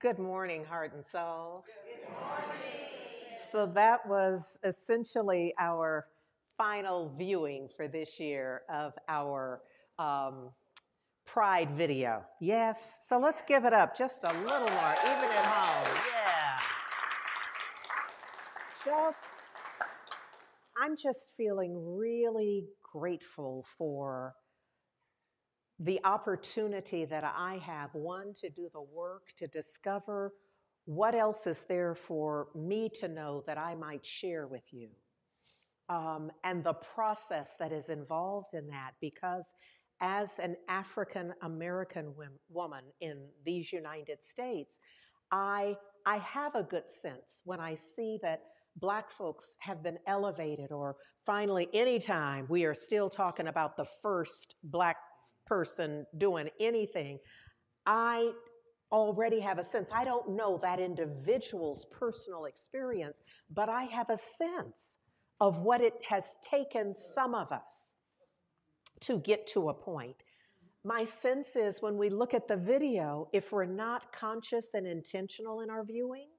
Good morning, heart and soul. Good morning. So that was essentially our final viewing for this year of our Pride video. Yes, so let's give it up just a little more, even at home. Yeah. I'm just feeling really grateful for the opportunity that I have, one, to do the work, to discover what else is there for me to know that I might share with you. And the process that is involved in that, because as an African American woman in these United States, I, I have a good sense when I see that Black folks have been elevated, or finally, anytime we are still talking about the first Black person doing anything, I already have a sense. I don't know that individual's personal experience, but I have a sense of what it has taken some of us to get to a point. My sense is when we look at the video, if we're not conscious and intentional in our viewing,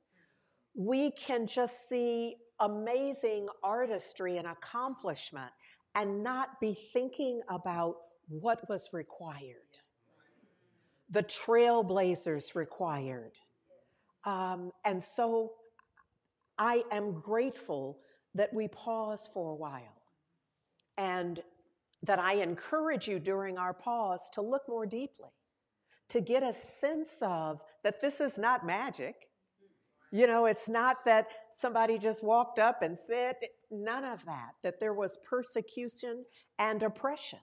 we can just see amazing artistry and accomplishment and not be thinking about what was required, the trailblazers required. And so I am grateful that we pause for a while, and that I encourage you during our pause to look more deeply, to get a sense of that this is not magic. You know, it's not that somebody just walked up and said, none of that, that there was persecution and oppression,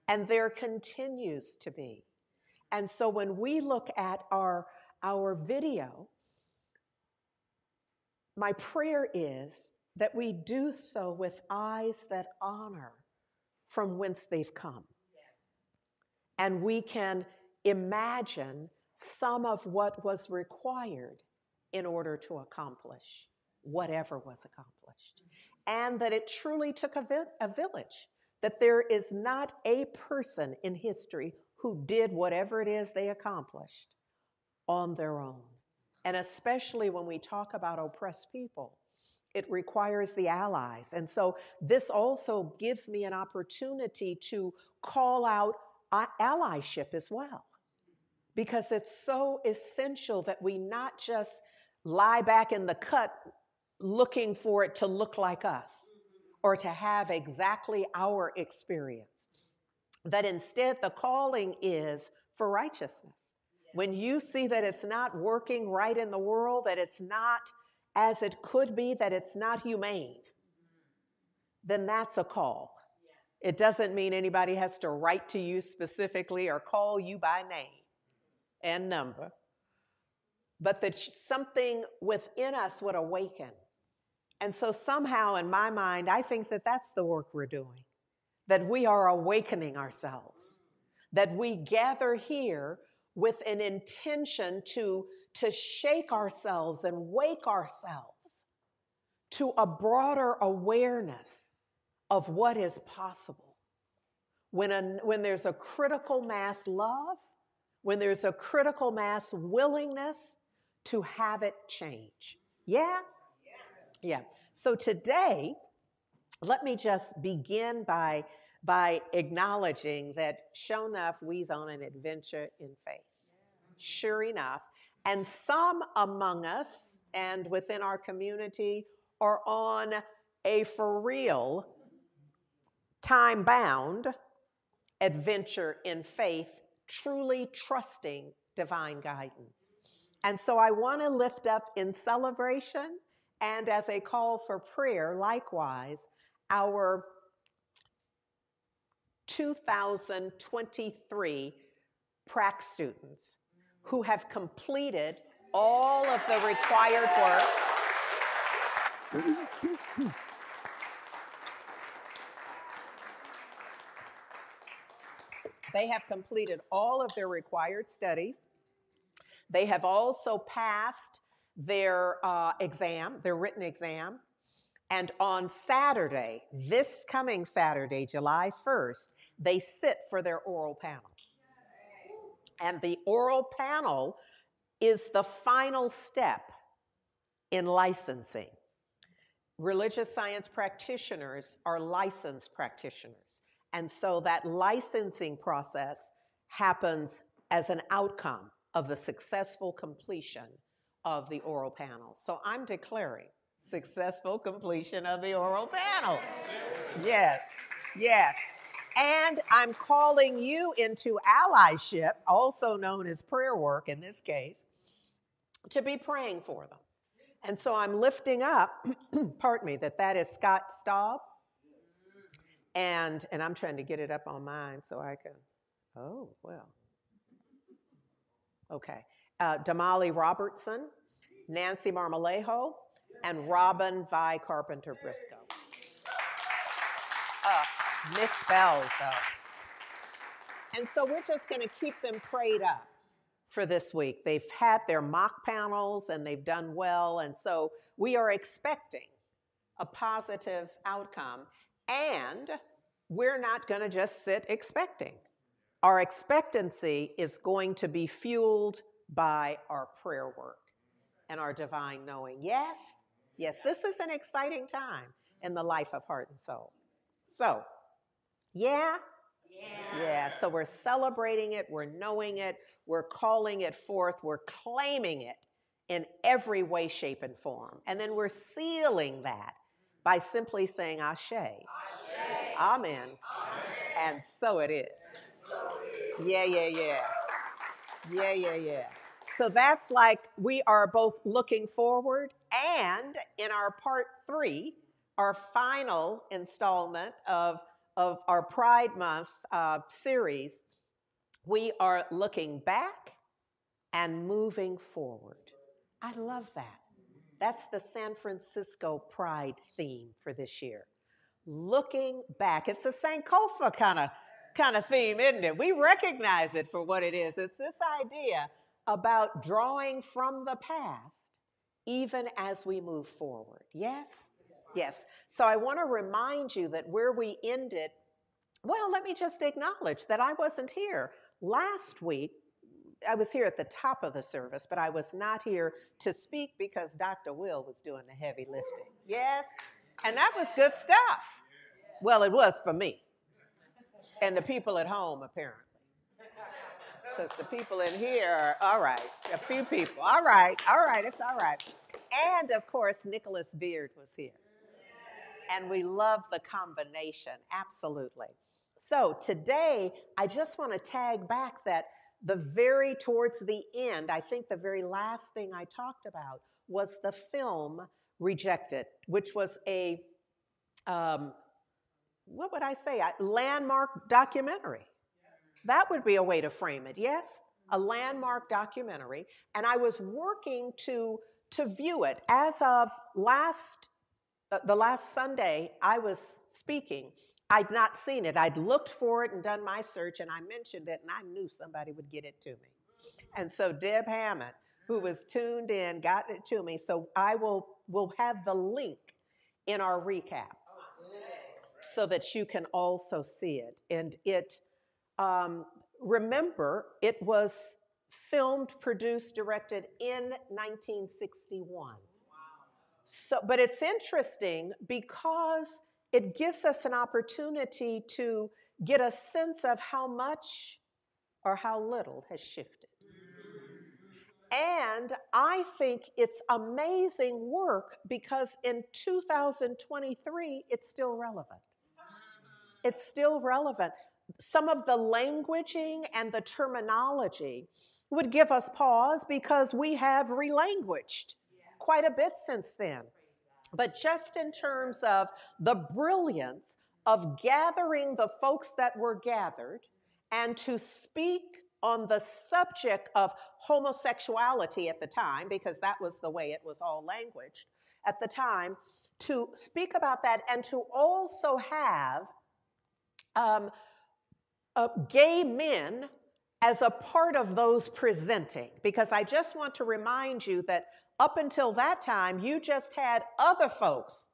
and there continues to be. And so when we look at our video, my prayer is that we do so with eyes that honor from whence they've come. And we can imagine some of what was required in order to accomplish whatever was accomplished. And that it truly took a village, that there is not a person in history who did whatever it is they accomplished on their own. And especially when we talk about oppressed people, it requires the allies. And so this also gives me an opportunity to call out allyship as well, because it's so essential that we not just lie back in the cut looking for it to look like us or to have exactly our experience. That instead the calling is for righteousness. When you see that it's not working right in the world, that it's not as it could be, that it's not humane, then that's a call. It doesn't mean anybody has to write to you specifically or call you by name and number, but that something within us would awaken. And so somehow in my mind, I think that that's the work we're doing, that we are awakening ourselves, that we gather here with an intention to shake ourselves and wake ourselves to a broader awareness of what is possible. When there's a critical mass love, when there's a critical mass willingness to have it change. Yeah? Yeah. So today, let me just begin by acknowledging that sure enough, we's on an adventure in faith. Sure enough. And some among us and within our community are on a for real, time-bound adventure in faith, truly trusting divine guidance. And so I want to lift up in celebration and as a call for prayer, likewise, our 2023 prac students who have completed all of the required work. They have completed all of their required studies. They have also passed their exam, their written exam. And on Saturday, this coming Saturday, July 1st, they sit for their oral panels. And the oral panel is the final step in licensing. Religious science practitioners are licensed practitioners. And so that licensing process happens as an outcome of the successful completion of the oral panel. So I'm declaring successful completion of the oral panel. Yes, yes. And I'm calling you into allyship, also known as prayer work in this case, to be praying for them. And so I'm lifting up, pardon me, that is Scott Staub. And I'm trying to get it up on mine so I can, oh, well. Okay. Damali Robertson, Nancy Marmolejo, and Robin Vi Carpenter Briscoe. Misspelled, though. And so we're just going to keep them prayed up for this week. They've had their mock panels and they've done well. And so we are expecting a positive outcome. And we're not going to just sit expecting. Our expectancy is going to be fueled by our prayer work and our divine knowing. Yes, yes, this is an exciting time in the life of Heart and Soul. So, yeah. So we're celebrating it, we're knowing it, we're calling it forth, we're claiming it in every way, shape, and form. And then we're sealing that by simply saying Ashe. Amen. Amen. And so it is. Yeah. So that's like we are both looking forward, and in our part 3, our final installment of our Pride Month series, we are looking back and moving forward. I love that. That's the San Francisco Pride theme for this year. Looking back. It's a Sankofa kind of theme, isn't it? We recognize it for what it is. It's this idea about drawing from the past even as we move forward. Yes? Yes. So I want to remind you that where we ended, well, let me just acknowledge that I wasn't here. Last week, I was here at the top of the service, but I was not here to speak because Dr. Will was doing the heavy lifting. Yes? And that was good stuff. Well, it was for me. And the people at home, apparently. Because the people in here are, all right, a few people. All right, it's all right. And, of course, Nicholas Beard was here. And we love the combination, absolutely. So today, I just want to tag back that towards the end, I think the very last thing I talked about was the film Rejected, which was a, what would I say, a landmark documentary. That would be a way to frame it, yes? A landmark documentary. And I was working to view it. As of the last Sunday I was speaking, I'd not seen it. I'd looked for it and done my search, and I mentioned it, and I knew somebody would get it to me. And so Deb Hammond, who was tuned in, got it to me. So we'll have the link in our recap so that you can also see it. And it, remember, it was filmed, produced, directed in 1961. So, but it's interesting because it gives us an opportunity to get a sense of how much or how little has shifted. And I think it's amazing work because in 2023, it's still relevant. It's still relevant. Some of the languaging and the terminology would give us pause because we have relanguaged quite a bit since then. But just in terms of the brilliance of gathering the folks that were gathered and to speak on the subject of homosexuality at the time, because that was the way it was all languaged at the time, to speak about that and to also have gay men as a part of those presenting. Because I just want to remind you that up until that time, you just had other folks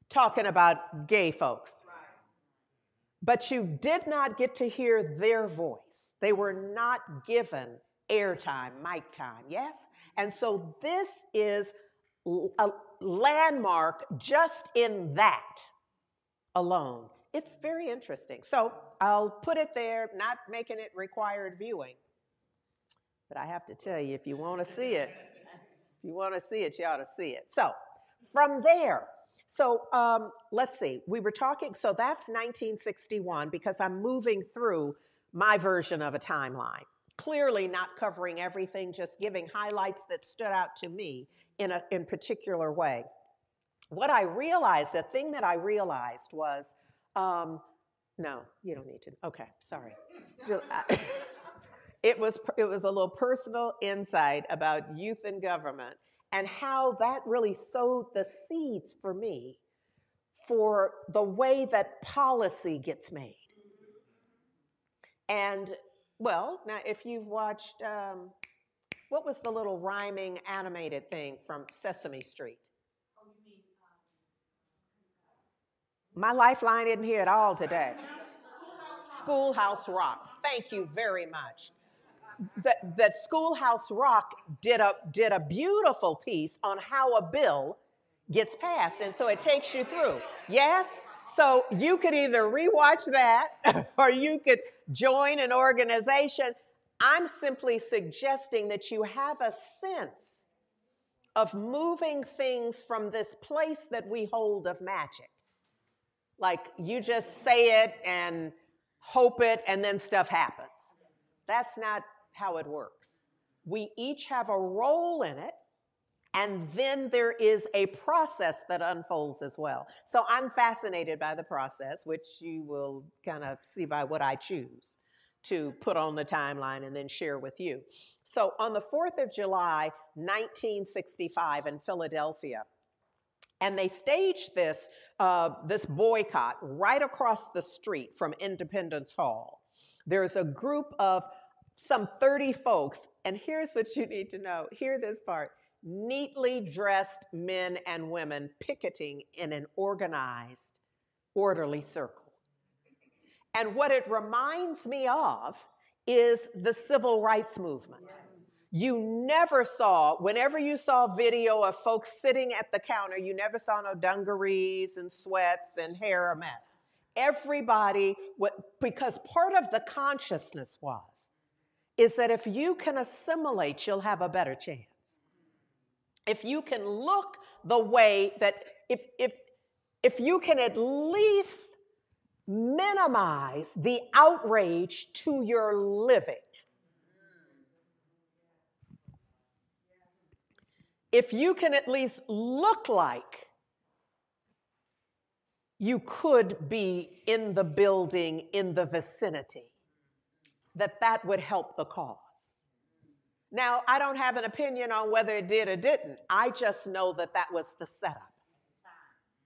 talking about gay folks. But you did not get to hear their voice. They were not given airtime, mic time, yes? And so this is a landmark just in that alone. It's very interesting. So I'll put it there, not making it required viewing. But I have to tell you, if you want to see it, you ought to see it. So from there, let's see, we were talking, so that's 1961 because I'm moving through my version of a timeline. Clearly not covering everything, just giving highlights that stood out to me in a particular way. What I realized, the thing that I realized was, no, you don't need to. Okay, sorry. It was a little personal insight about youth and government and how that really sowed the seeds for me for the way that policy gets made. And, well, now if you've watched, what was the little rhyming animated thing from Sesame Street? Oh, you mean, my lifeline isn't here at all today. Schoolhouse Rock. Thank you very much. That Schoolhouse Rock did a beautiful piece on how a bill gets passed, and so it takes you through. Yes? So you could either rewatch that or you could join an organization. I'm simply suggesting that you have a sense of moving things from this place that we hold of magic. Like you just say it and hope it and then stuff happens. That's not how it works. We each have a role in it, and then there is a process that unfolds as well. So I'm fascinated by the process, which you will kind of see by what I choose to put on the timeline and then share with you. So on the 4th of July, 1965 in Philadelphia, and they staged this boycott right across the street from Independence Hall. There's a group of some 30 folks, and here's what you need to know. Hear this part. Neatly dressed men and women picketing in an organized, orderly circle. And what it reminds me of is the civil rights movement. You never saw, whenever you saw video of folks sitting at the counter, you never saw no dungarees and sweats and hair a mess. Everybody, because part of the consciousness is that if you can assimilate, you'll have a better chance. If you can look the way that, if you can at least minimize the outrage to your living. If you can at least look like you could be in the building, in the vicinity, that would help the cause. Now, I don't have an opinion on whether it did or didn't. I just know that was the setup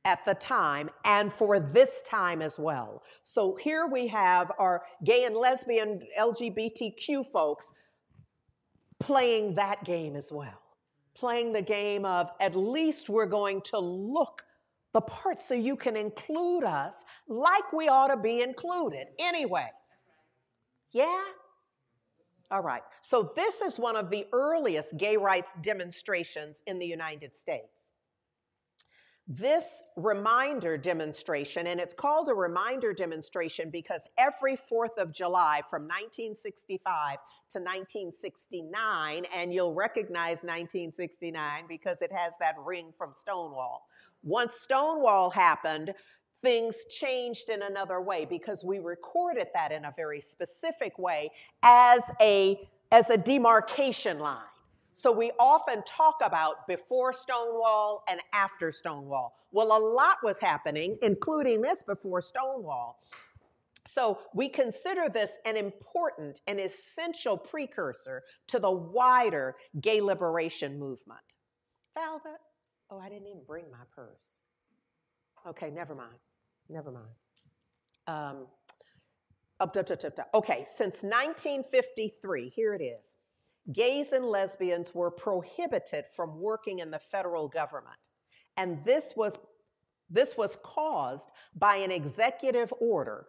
at the time and for this time as well. So here we have our gay and lesbian LGBTQ folks playing that game as well. Playing the game of at least we're going to look the part so you can include us like we ought to be included anyway. Yeah? All right. So this is one of the earliest gay rights demonstrations in the United States. This reminder demonstration, and it's called a reminder demonstration because every 4th of July from 1965 to 1969, and you'll recognize 1969 because it has that ring from Stonewall. Once Stonewall happened, things changed in another way because we recorded that in a very specific way as a demarcation line. So we often talk about before Stonewall and after Stonewall. Well, a lot was happening, including this before Stonewall. So we consider this an important and essential precursor to the wider gay liberation movement. Valda, oh, I didn't even bring my purse. Okay, never mind. Okay, since 1953, here it is. Gays and lesbians were prohibited from working in the federal government. And this was caused by an executive order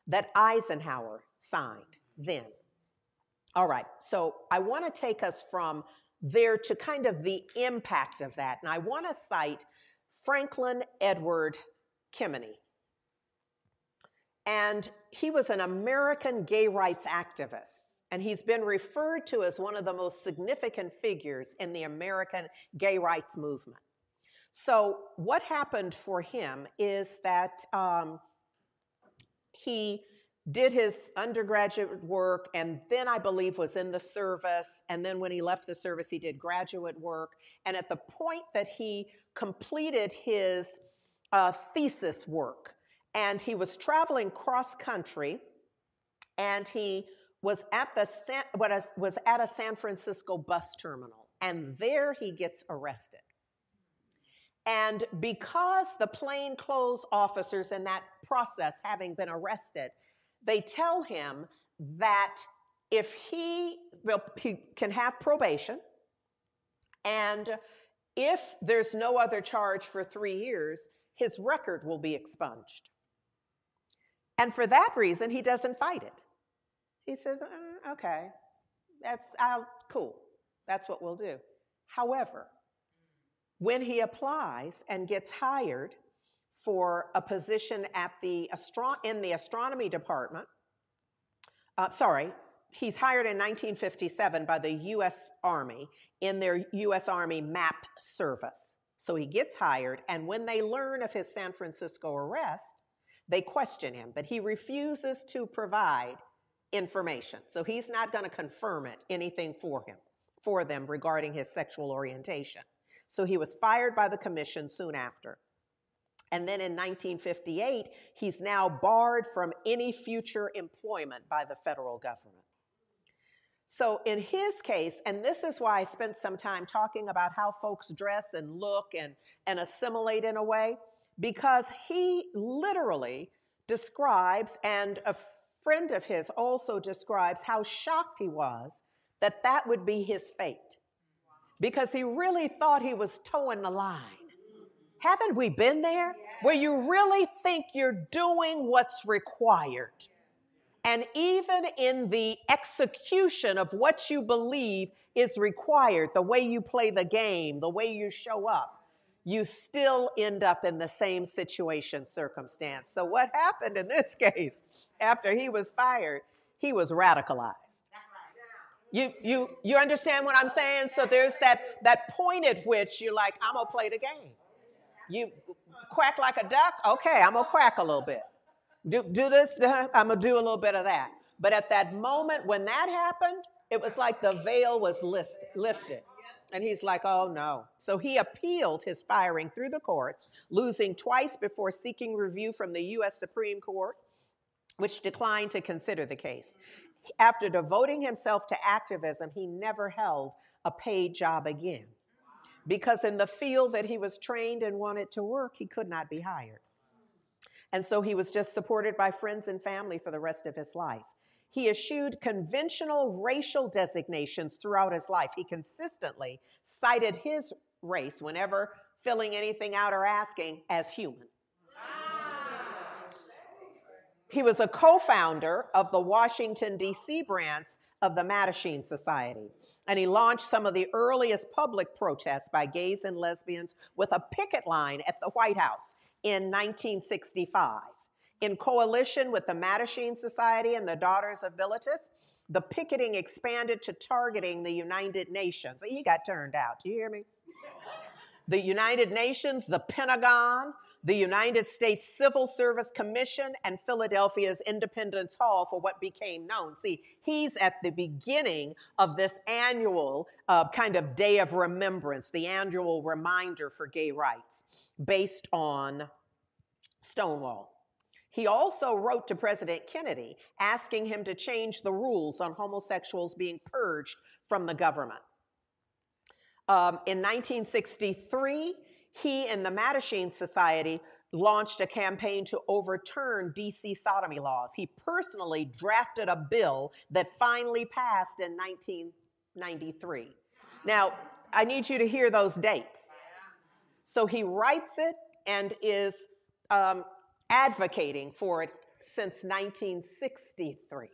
that Eisenhower signed then. All right, so I want to take us from there to kind of the impact of that. And I want to cite Franklin Edward Kimmony. And he was an American gay rights activist. And he's been referred to as one of the most significant figures in the American gay rights movement. So what happened for him is that he did his undergraduate work, and then I believe was in the service, and then when he left the service he did graduate work, and at the point that he completed his thesis work, and he was traveling cross country, and he was at a San Francisco bus terminal, and there he gets arrested. And because the plainclothes officers in that process, having been arrested, they tell him that if he can have probation, and if there's no other charge for 3 years, his record will be expunged. And for that reason, he doesn't fight it. He says, okay, cool, that's what we'll do. However, when he applies and gets hired for a position at in the astronomy department, he's hired in 1957 by the U.S. Army in their U.S. Army map service. So he gets hired, and when they learn of his San Francisco arrest, they question him, but he refuses to provide information. So he's not going to confirm anything for them regarding his sexual orientation. So he was fired by the commission soon after. And then in 1958, he's now barred from any future employment by the federal government. So in his case, and this is why I spent some time talking about how folks dress and look and assimilate in a way, because he literally describes, and a friend of his also describes, how shocked he was that that would be his fate. Because he really thought he was towing the line. Haven't we been there? Where you really think you're doing what's required. And even in the execution of what you believe is required, the way you play the game, the way you show up, you still end up in the same circumstance. So what happened in this case, after he was fired, he was radicalized. You understand what I'm saying? So there's that point at which you're like, I'm going to play the game. You quack like a duck? Okay, I'm going to quack a little bit. Do this, I'm going to do a little bit of that. But at that moment when that happened, it was like the veil was lifted. And he's like, oh no. So he appealed his firing through the courts, losing twice before seeking review from the U.S. Supreme Court, which declined to consider the case. After devoting himself to activism, he never held a paid job again, because in the field that he was trained and wanted to work, he could not be hired. And so he was just supported by friends and family for the rest of his life. He eschewed conventional racial designations throughout his life. He consistently cited his race whenever filling anything out or asking as human. He was a co-founder of the Washington, D.C. branch of the Mattachine Society, and he launched some of the earliest public protests by gays and lesbians with a picket line at the White House in 1965. In coalition with the Mattachine Society and the Daughters of Bilitis, the picketing expanded to targeting the United Nations. He got turned out. Do you hear me? The United Nations, the Pentagon, the United States Civil Service Commission, and Philadelphia's Independence Hall for what became known. See, he's at the beginning of this annual kind of day of remembrance, the annual reminder for gay rights based on Stonewall. He also wrote to President Kennedy asking him to change the rules on homosexuals being purged from the government. In 1963, he and the Mattachine Society launched a campaign to overturn D.C. sodomy laws. He personally drafted a bill that finally passed in 1993. Now, I need you to hear those dates. So he writes it and is advocating for it since 1963.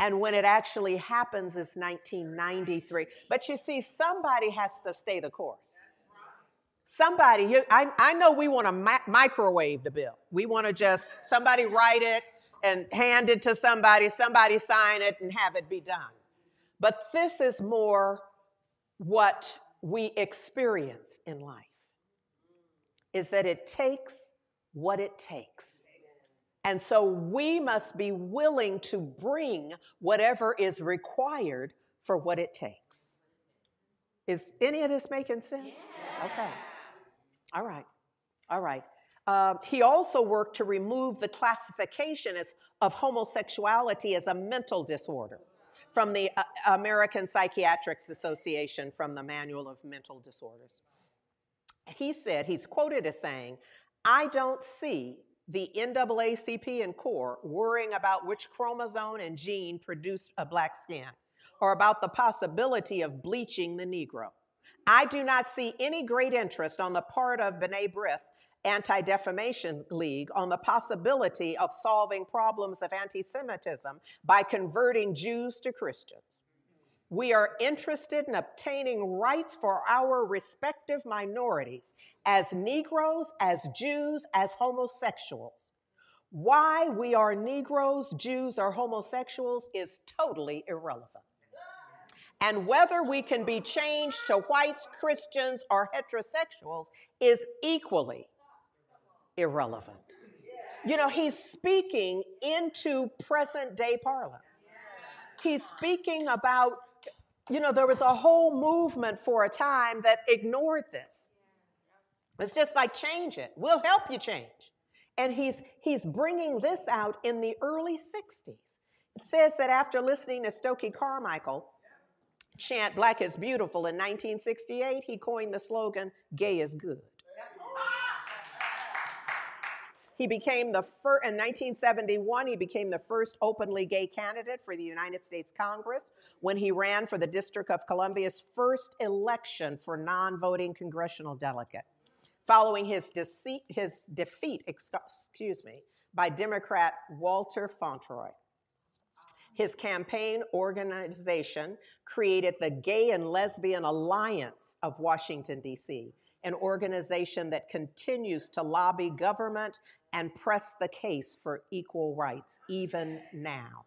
And when it actually happens is 1993. But you see, somebody has to stay the course. Somebody, I know we want to microwave the bill. We want to just, somebody write it and hand it to somebody sign it and have it be done. But this is more what we experience in life, is that it takes what it takes. And so we must be willing to bring whatever is required for what it takes. Is any of this making sense? Yeah. Okay. All right. All right. He also worked to remove the classification of homosexuality as a mental disorder from the American Psychiatric Association, from the Manual of Mental Disorders. He said, he's quoted as saying, "I don't see the NAACP and CORE worrying about which chromosome and gene produced a black skin, or about the possibility of bleaching the Negro. I do not see any great interest on the part of B'nai B'rith Anti-Defamation League on the possibility of solving problems of anti-Semitism by converting Jews to Christians. We are interested in obtaining rights for our respective minorities as Negroes, as Jews, as homosexuals. Why we are Negroes, Jews, or homosexuals is totally irrelevant. And whether we can be changed to whites, Christians, or heterosexuals is equally irrelevant." You know, he's speaking into present day parlance. He's speaking about, you know, there was a whole movement for a time that ignored this. It's just like, change it. We'll help you change. And he's bringing this out in the early 60s. It says that after listening to Stokely Carmichael chant "Black is Beautiful" in 1968, he coined the slogan, "Gay is good." He became the first, in 1971, he became the first openly gay candidate for the United States Congress when he ran for the District of Columbia's first election for non-voting congressional delegate, following his defeat by Democrat Walter Fauntroy. His campaign organization created the Gay and Lesbian Alliance of Washington, D.C., an organization that continues to lobby government and press the case for equal rights, even now.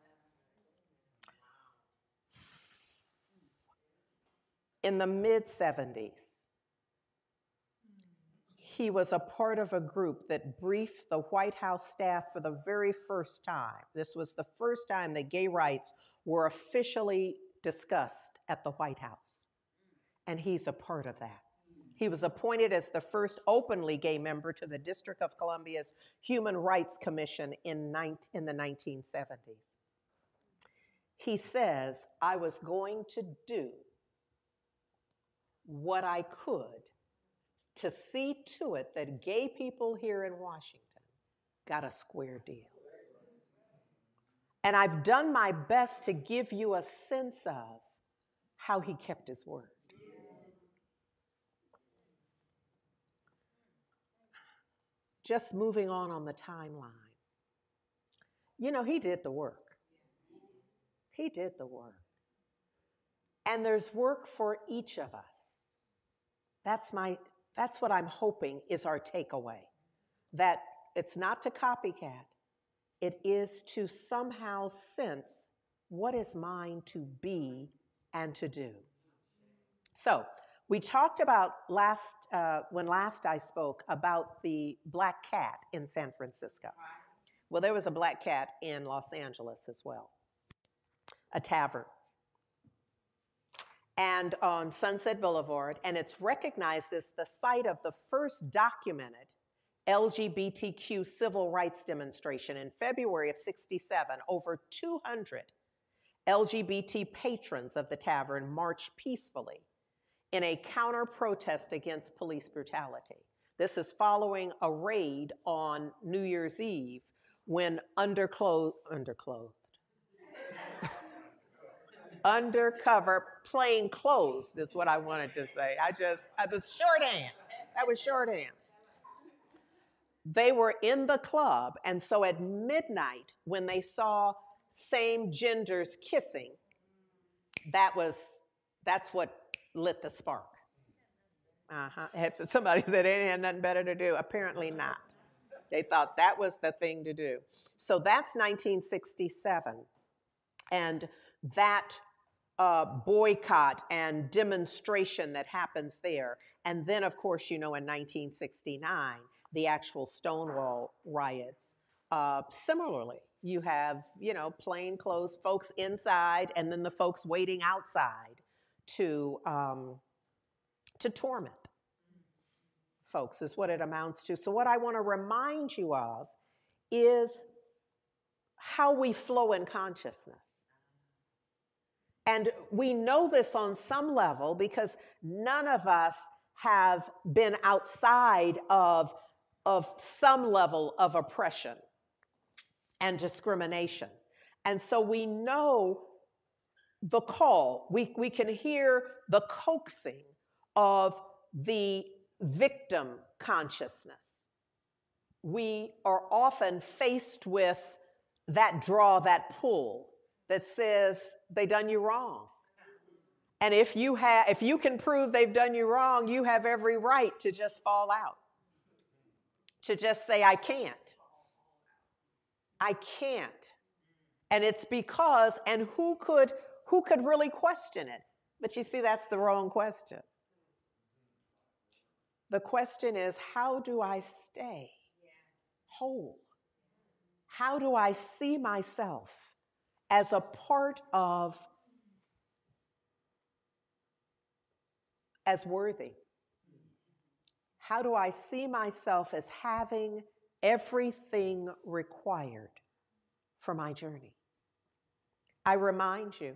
In the mid-70s, he was a part of a group that briefed the White House staff for the very first time. This was the first time that gay rights were officially discussed at the White House. And he's a part of that. He was appointed as the first openly gay member to the District of Columbia's Human Rights Commission in the 1970s. He says, "I was going to do what I could to see to it that gay people here in Washington got a square deal. And I've done my best to give you a sense of how he kept his word." Just moving on the timeline. You know, he did the work. He did the work. And there's work for each of us. That's what I'm hoping is our takeaway. That it's not to copycat. It is to somehow sense what is mine to be and to do. So, we talked about when last I spoke about the black cat in San Francisco. Well, there was a black cat in Los Angeles as well, a tavern, and on Sunset Boulevard, and it's recognized as the site of the first documented LGBTQ civil rights demonstration in February of '67. Over 200 LGBT patrons of the tavern marched peacefully in a counter-protest against police brutality. This is following a raid on New Year's Eve when undercover, plain clothes is what I wanted to say. I was shorthand. That was shorthand. They were in the club, and so at midnight, when they saw same genders kissing, that's what lit the spark. Somebody said they had nothing better to do. Apparently not. They thought that was the thing to do. So that's 1967. And that boycott and demonstration that happens there. And then, of course, in 1969, the actual Stonewall riots. Similarly, you have, plainclothes folks inside and then the folks waiting outside to torment folks is what it amounts to. So what I want to remind you of is how we flow in consciousness. And we know this on some level because none of us have been outside of some level of oppression and discrimination. And so we know the call. We can hear the coaxing of the victim consciousness. We are often faced with that draw, that pull that says they done you wrong. And if you can prove they've done you wrong, you have every right to just fall out. To just say, I can't. I can't. And it's because, and who could really question it? But you see, that's the wrong question. The question is, how do I stay whole? How do I see myself as a part of, as worthy? How do I see myself as having everything required for my journey? I remind you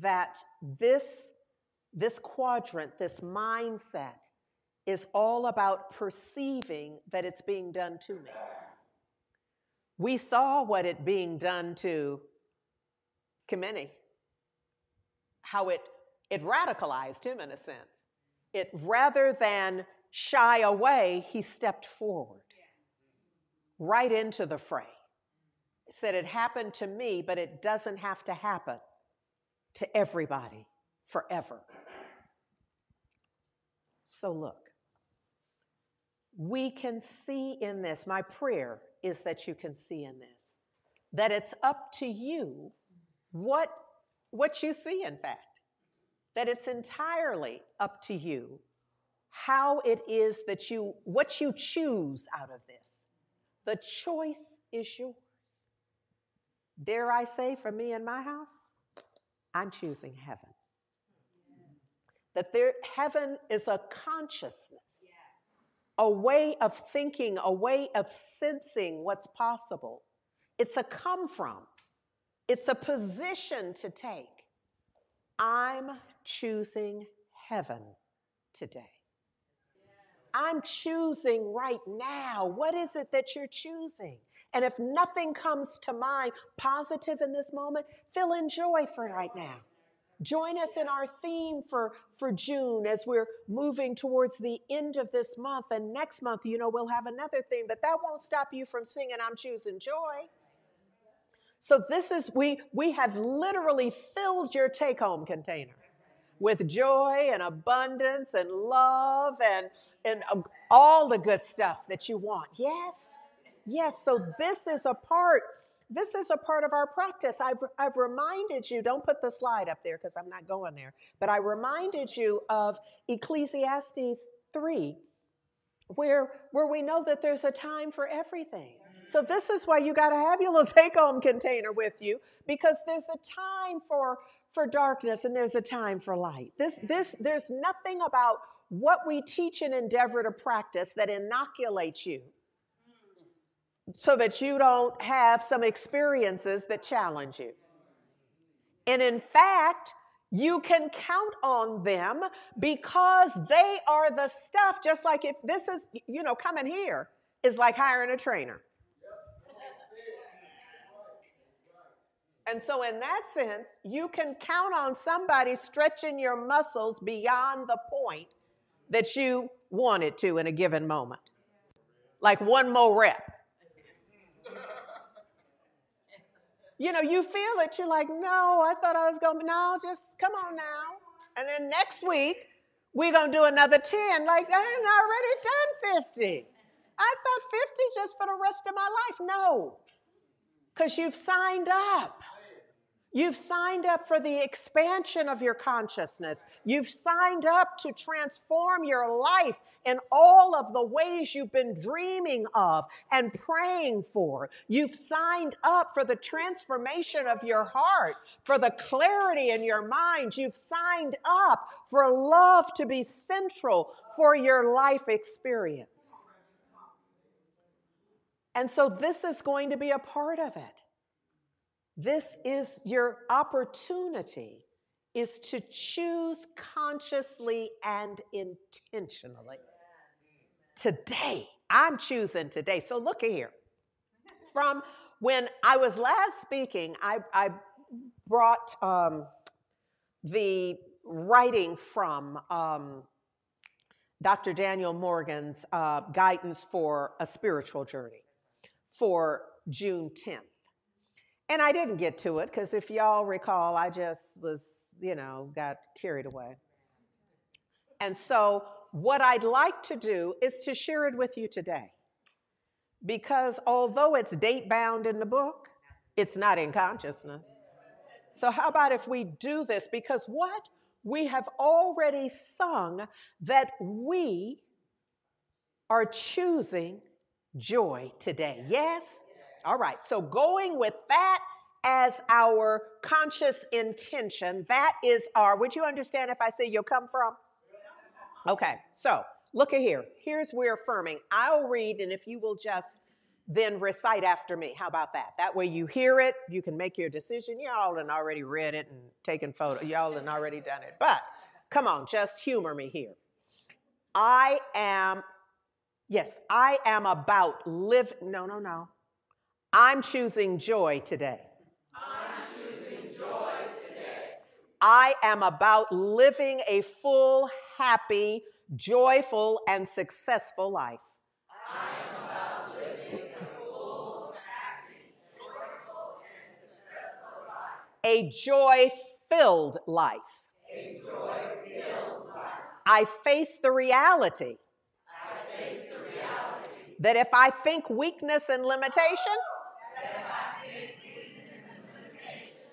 that this quadrant, this mindset, is all about perceiving that it's being done to me. We saw what it being done to Khamenei, how it radicalized him in a sense. It, rather than shy away, he stepped forward, right into the fray. He said, it happened to me, but it doesn't have to happen to everybody forever. So look, we can see in this, my prayer is that you can see in this, that it's up to you what you see, in fact. That it's entirely up to you how it is that what you choose out of this. The choice is yours. Dare I say, for me and my house, I'm choosing heaven. That heaven is a consciousness, a way of thinking, a way of sensing what's possible. It's a come from. It's a position to take. I'm choosing heaven today. I'm choosing right now. What is it that you're choosing? And if nothing comes to mind positive in this moment, feel in joy for right now. Join us in our theme for June as we're moving towards the end of this month. And next month, we'll have another theme, but that won't stop you from singing, I'm choosing joy. So this is, we have literally filled your take-home container with joy and abundance and love and all the good stuff that you want. Yes. So this is a part of our practice. I've reminded you, don't put the slide up there because I'm not going there, but I reminded you of Ecclesiastes 3, where we know that there's a time for everything. So this is why you got to have your little take-home container with you, because there's a time for darkness and there's a time for light. There's nothing about what we teach and endeavor to practice that inoculates you so that you don't have some experiences that challenge you. And in fact, you can count on them because they are the stuff, just like if this is, coming here is like hiring a trainer. And so in that sense, you can count on somebody stretching your muscles beyond the point that you wanted to in a given moment. Like one more rep. You feel it. You're like, no, I thought I was going to, no, just come on now. And then next week, we're going to do another 10. Like, I had already done 50. I thought 50 just for the rest of my life. No, because you've signed up. You've signed up for the expansion of your consciousness. You've signed up to transform your life in all of the ways you've been dreaming of and praying for. You've signed up for the transformation of your heart, for the clarity in your mind. You've signed up for love to be central for your life experience. And so this is going to be a part of it. This is your opportunity, is to choose consciously and intentionally. Today, I'm choosing today. So look here. From when I was last speaking, I brought the writing from Dr. Daniel Morgan's Guidance for a Spiritual Journey for June 10th. And I didn't get to it because if y'all recall, I just was, got carried away. And so what I'd like to do is to share it with you today. Because although it's date bound in the book, it's not in consciousness. So how about if we do this? Because what? We have already sung that we are choosing joy today. Yes? All right, so going with that as our conscious intention, that is our, would you understand if I say you'll come from? Okay, so look at here. Here's where affirming. I'll read, and if you will just then recite after me. How about that? That way you hear it, you can make your decision. Y'all have already read it and taken photos. Y'all have already done it. But come on, just humor me here. I am about no. I'm choosing joy today. I'm choosing joy today. I am about living a full, happy, joyful, and successful life. I am about living a full, happy, joyful, and successful life. A joy-filled life. A joy-filled life. I face the reality. That if I think weakness and limitation,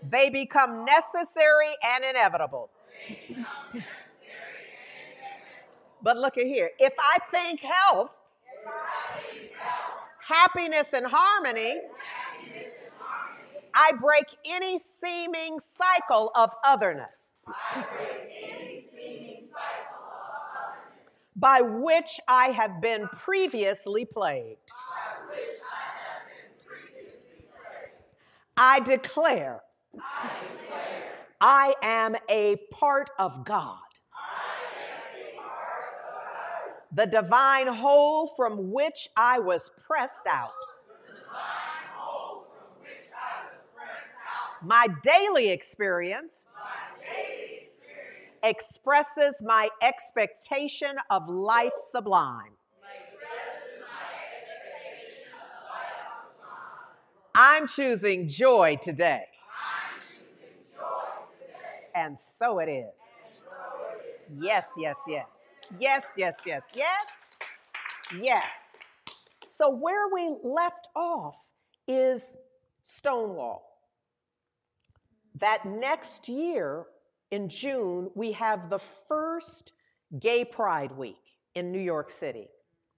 they become necessary and inevitable. But look at here. If I think health, happiness and harmony, I break any seeming cycle of otherness. By which I have been previously plagued. I declare I am a part of God. The divine whole from which I was pressed out. My daily experience expresses my expectation of life sublime. I'm choosing joy today. And so it is. Yes. Yes. So where we left off is Stonewall. That next year, in June, we have the first Gay Pride Week in New York City.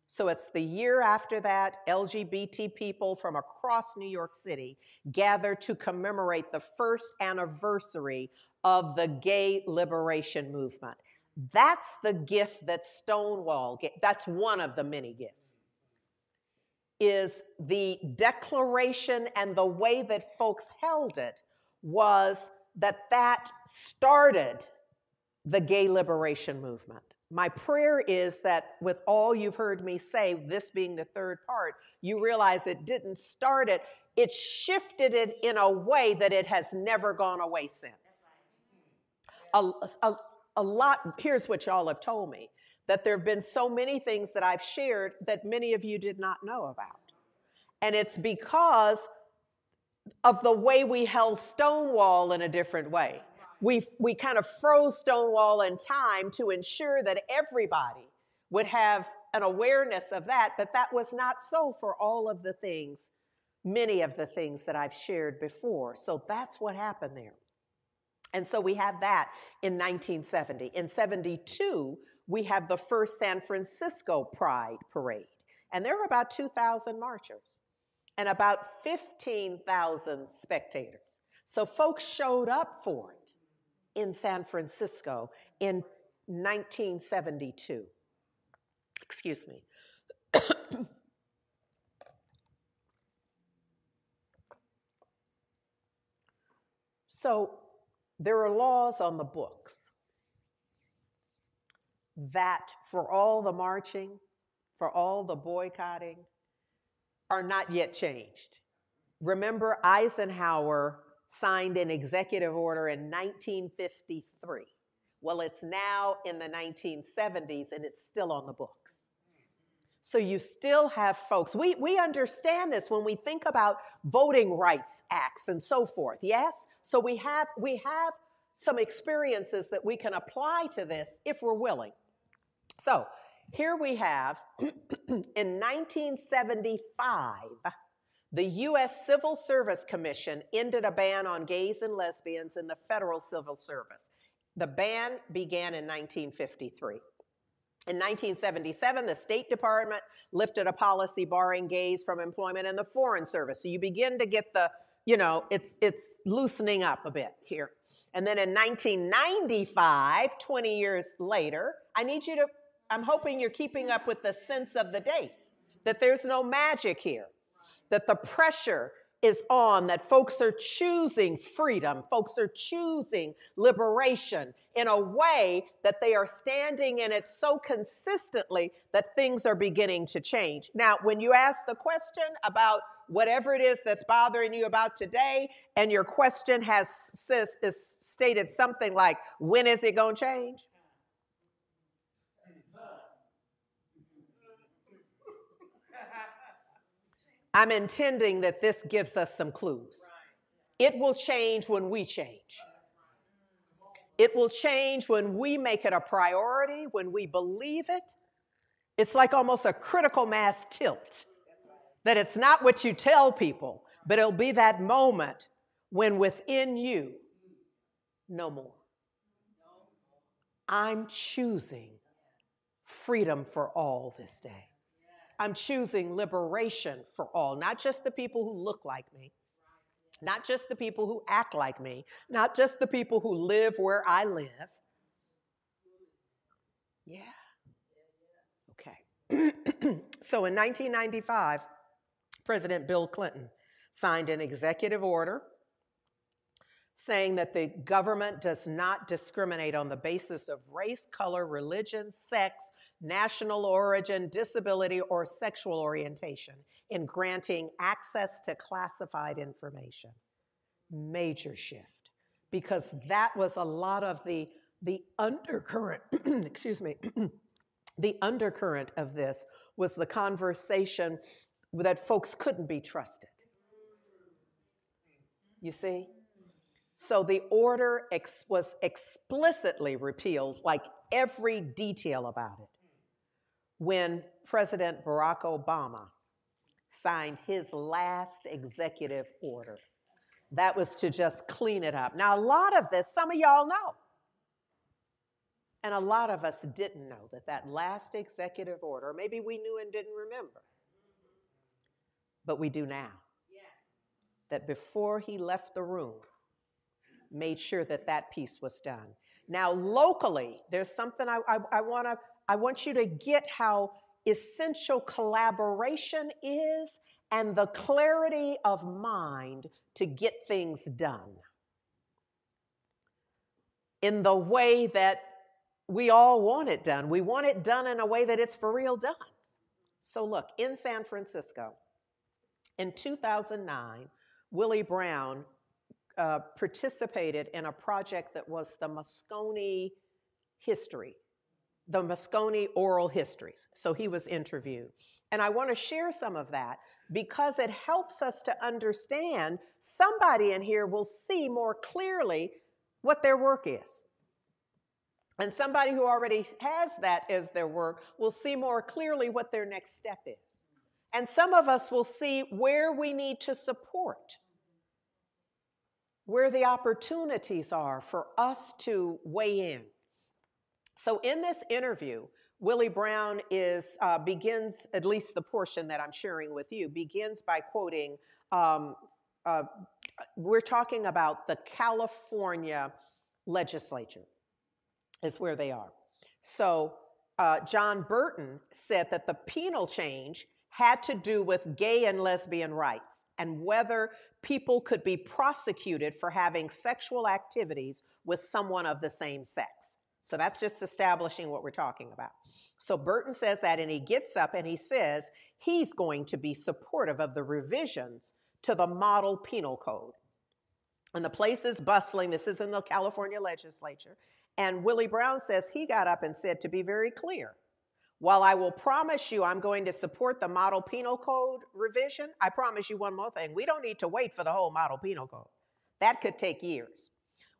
So it's the year after that, LGBT people from across New York City gather to commemorate the first anniversary of the gay liberation movement. That's the gift that Stonewall gave. That's one of the many gifts. Is the declaration, and the way that folks held it was that started the gay liberation movement. My prayer is that with all you've heard me say, this being the third part, you realize it didn't start it, it shifted it in a way that it has never gone away since. A lot, here's what y'all have told me, that there have been so many things that I've shared that many of you did not know about. And it's because of the way we held Stonewall in a different way. We kind of froze Stonewall in time to ensure that everybody would have an awareness of that, but that was not so for all of the things, many of the things that I've shared before. So that's what happened there. And so we have that in 1970. In 72, we have the first San Francisco Pride Parade. And there were about 2,000 marchers and about 15,000 spectators. So folks showed up for it in San Francisco in 1972. Excuse me. So there are laws on the books that for all the marching, for all the boycotting, are not yet changed. Remember, Eisenhower signed an executive order in 1953. Well, it's now in the 1970s and it's still on the books. So you still have folks, we understand this when we think about voting rights acts and so forth, yes? So we have some experiences that we can apply to this if we're willing. So here we have, in 1975, the U.S. Civil Service Commission ended a ban on gays and lesbians in the federal civil service. The ban began in 1953. In 1977, the State Department lifted a policy barring gays from employment in the Foreign Service. So you begin to get the, it's loosening up a bit here. And then in 1995, 20 years later, I'm hoping you're keeping up with the sense of the dates, that there's no magic here, that the pressure is on, that folks are choosing freedom, folks are choosing liberation in a way that they are standing in it so consistently that things are beginning to change. Now, when you ask the question about whatever it is that's bothering you about today, and your question is stated something like, when is it going to change? I'm intending that this gives us some clues. It will change when we change. It will change when we make it a priority, when we believe it. It's like almost a critical mass tilt, that it's not what you tell people, but it'll be that moment when within you, no more. I'm choosing freedom for all this day. I'm choosing liberation for all, not just the people who look like me, not just the people who act like me, not just the people who live where I live. Yeah. Okay. So in 1995, President Bill Clinton signed an executive order saying that the government does not discriminate on the basis of race, color, religion, sex, national origin, disability, or sexual orientation in granting access to classified information. Major shift, because that was a lot of the undercurrent, excuse me, the undercurrent of this was the conversation that folks couldn't be trusted. You see? So the order was explicitly repealed, like every detail about it, when President Barack Obama signed his last executive order. That was to just clean it up. Now, a lot of this, some of y'all know, and a lot of us didn't know that last executive order, maybe we knew and didn't remember, but we do now. Yes. That before he left the room, made sure that piece was done. Now, locally, there's something I want you to get how essential collaboration is and the clarity of mind to get things done in the way that we all want it done. We want it done in a way that it's for real done. So look, in San Francisco, in 2009, Willie Brown participated in a project that was the Moscone history, the Moscone oral histories. So he was interviewed. And I want to share some of that because it helps us to understand somebody in here will see more clearly what their work is. And somebody who already has that as their work will see more clearly what their next step is. And some of us will see where we need to support, where the opportunities are for us to weigh in. So in this interview, Willie Brown begins, at least the portion that I'm sharing with you, begins by quoting, we're talking about the California legislature is where they are. So John Burton said that the penal change had to do with gay and lesbian rights and whether people could be prosecuted for having sexual activities with someone of the same sex. So that's just establishing what we're talking about. So Burton says that, and he gets up and he says he's going to be supportive of the revisions to the model penal code. And the place is bustling. This is in the California legislature. And Willie Brown says he got up and said, to be very clear, while I will promise you I'm going to support the model penal code revision, I promise you one more thing. We don't need to wait for the whole model penal code. That could take years.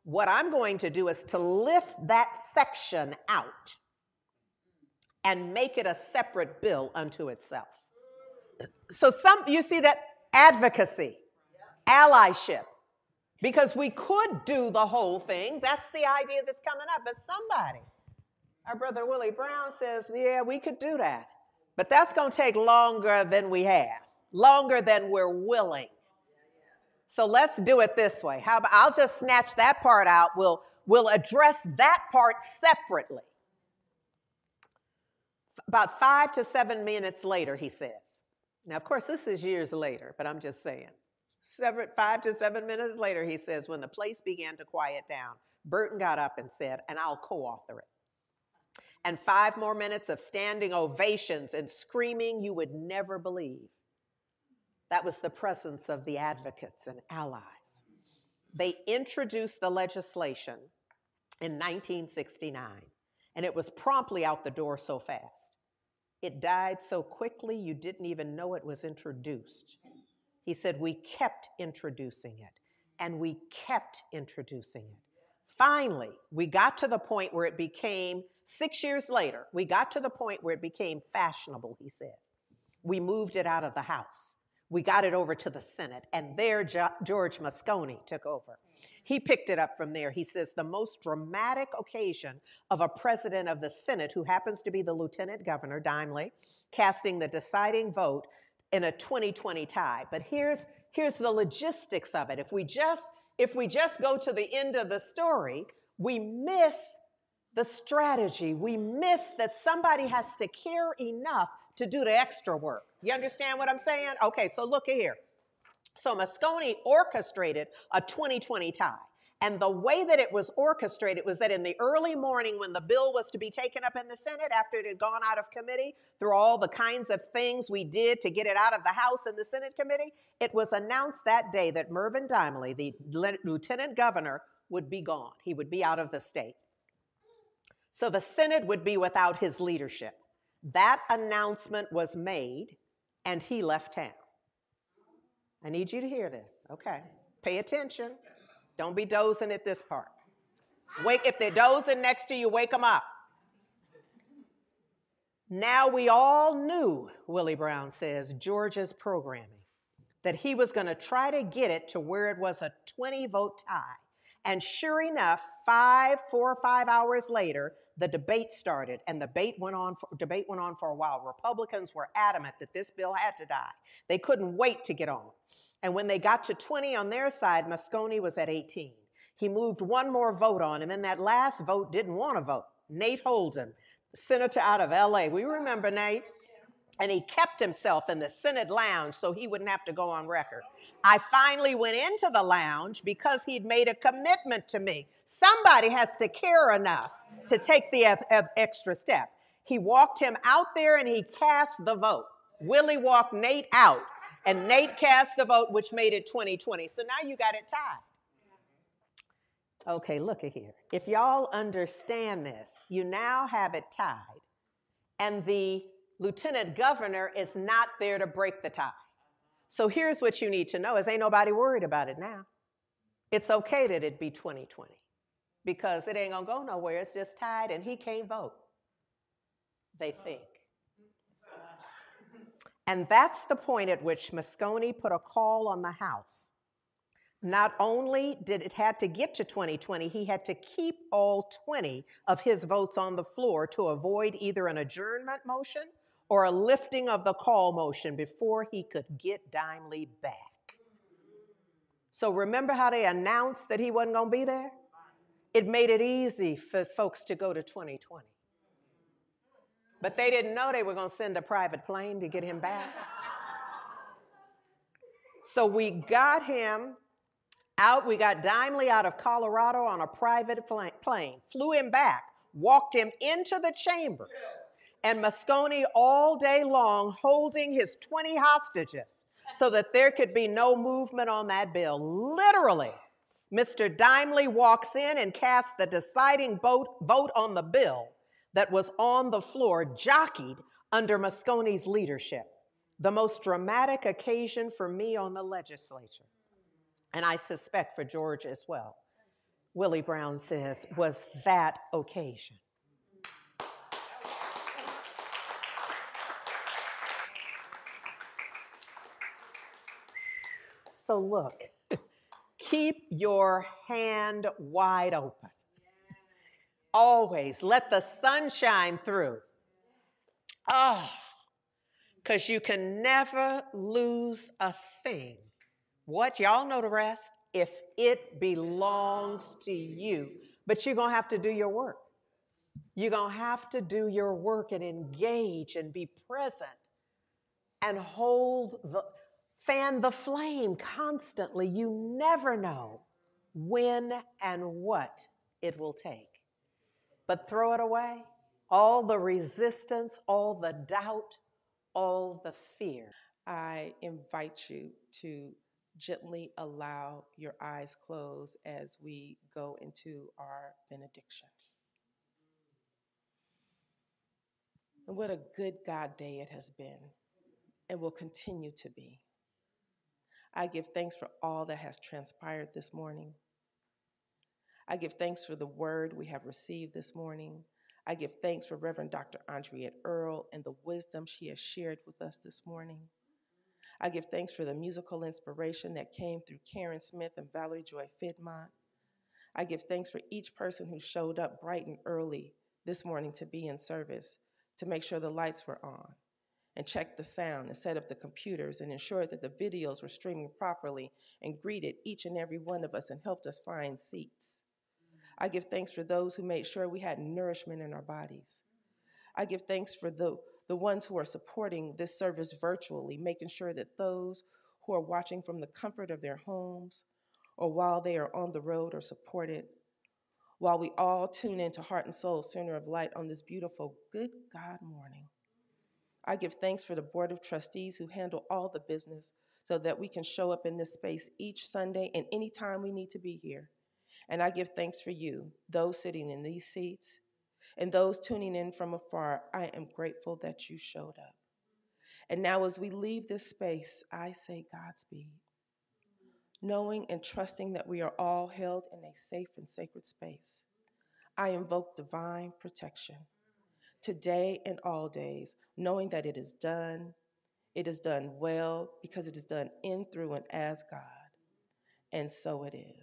What I'm going to do is to lift that section out and make it a separate bill unto itself. So you see that advocacy, allyship, because we could do the whole thing. That's the idea that's coming up. But somebody, our brother Willie Brown says, yeah, we could do that. But that's going to take longer than we have, longer than we're willing. So let's do it this way. How about I'll just snatch that part out. We'll address that part separately. About 5 to 7 minutes later, he says. Now, of course, this is years later, but I'm just saying. 5 to 7 minutes later, he says, when the place began to quiet down, Burton got up and said, and I'll co-author it. And 5 more minutes of standing ovations and screaming you would never believe. That was the presence of the advocates and allies. They introduced the legislation in 1969, and it was promptly out the door so fast. It died so quickly you didn't even know it was introduced. He said, we kept introducing it, and we kept introducing it. Finally, we got to the point where it became, 6 years later, we got to the point where it became fashionable, he says. We moved it out of the House. We got it over to the Senate, and there George Moscone took over. He picked it up from there. He says the most dramatic occasion of a president of the Senate, who happens to be the lieutenant governor, Dimely, casting the deciding vote in a 2020 tie. But here's the logistics of it. If we just go to the end of the story, we miss the strategy. We miss that somebody has to care enough to do the extra work. You understand what I'm saying? Okay, so look here. So Moscone orchestrated a 2020 tie. And the way that it was orchestrated was that in the early morning when the bill was to be taken up in the Senate after it had gone out of committee, through all the kinds of things we did to get it out of the House and the Senate committee, it was announced that day that Mervyn Dimely, the lieutenant governor, would be gone. He would be out of the state. So the Senate would be without his leadership. That announcement was made, and he left town. I need you to hear this. Okay. Pay attention. Don't be dozing at this part. If they're dozing next to you, wake them up. Now we all knew, Willie Brown says, George's programming, that he was going to try to get it to where it was a 20-vote tie. And sure enough, 4 or 5 hours later, the debate started, and the debate went on for a while. Republicans were adamant that this bill had to die. They couldn't wait to get on. And when they got to 20 on their side, Moscone was at 18. He moved one more vote on, and then that last vote didn't want to vote. Nate Holden, senator out of LA. We remember Nate. And he kept himself in the Senate lounge so he wouldn't have to go on record. I finally went into the lounge because he'd made a commitment to me. Somebody has to care enough to take the extra step. He walked him out there and he cast the vote. Willie walked Nate out, and Nate cast the vote, which made it 2020. So now you got it tied. Okay, look at here. If y'all understand this, you now have it tied, and the lieutenant governor is not there to break the tie. So here's what you need to know is ain't nobody worried about it now. It's okay that it be 2020 because it ain't gonna go nowhere. It's just tied and he can't vote, they think. And that's the point at which Moscone put a call on the House. Not only did it had to get to 2020, he had to keep all 20 of his votes on the floor to avoid either an adjournment motion or a lifting of the call motion before he could get Dimely back. So remember how they announced that he wasn't going to be there? It made it easy for folks to go to 2020. But they didn't know they were going to send a private plane to get him back. So we got him out, we got Dimely out of Colorado on a private plane, flew him back, walked him into the chambers, and Moscone all day long holding his 20 hostages so that there could be no movement on that bill. Literally, Mr. Dimely walks in and casts the deciding vote on the bill that was on the floor, jockeyed under Moscone's leadership. The most dramatic occasion for me on the legislature, and I suspect for George as well, Willie Brown says, was that occasion. So look, keep your hand wide open. Always let the sun shine through. Because you can never lose a thing. What? Y'all know the rest. If it belongs to you. But you're going to have to do your work. You're going to have to do your work and engage and be present and fan the flame constantly. You never know when and what it will take. But throw it away. All the resistance, all the doubt, all the fear. I invite you to gently allow your eyes close as we go into our benediction. And what a good God day it has been and will continue to be. I give thanks for all that has transpired this morning. I give thanks for the word we have received this morning. I give thanks for Reverend Dr. Andriette Earl and the wisdom she has shared with us this morning. I give thanks for the musical inspiration that came through Karen Smith and Valerie Joi Fiddmont. I give thanks for each person who showed up bright and early this morning to be in service, to make sure the lights were on, and check the sound and set up the computers and ensure that the videos were streaming properly and greeted each and every one of us and helped us find seats. I give thanks for those who made sure we had nourishment in our bodies. I give thanks for the ones who are supporting this service virtually, making sure that those who are watching from the comfort of their homes or while they are on the road are supported, while we all tune into Heart and Soul Center of Light on this beautiful Good God morning. I give thanks for the Board of Trustees who handle all the business so that we can show up in this space each Sunday and anytime we need to be here. And I give thanks for you, those sitting in these seats, and those tuning in from afar. I am grateful that you showed up. And now as we leave this space, I say Godspeed, knowing and trusting that we are all held in a safe and sacred space. I invoke divine protection today and all days, knowing that it is done well, because it is done in, through, and as God. And so it is.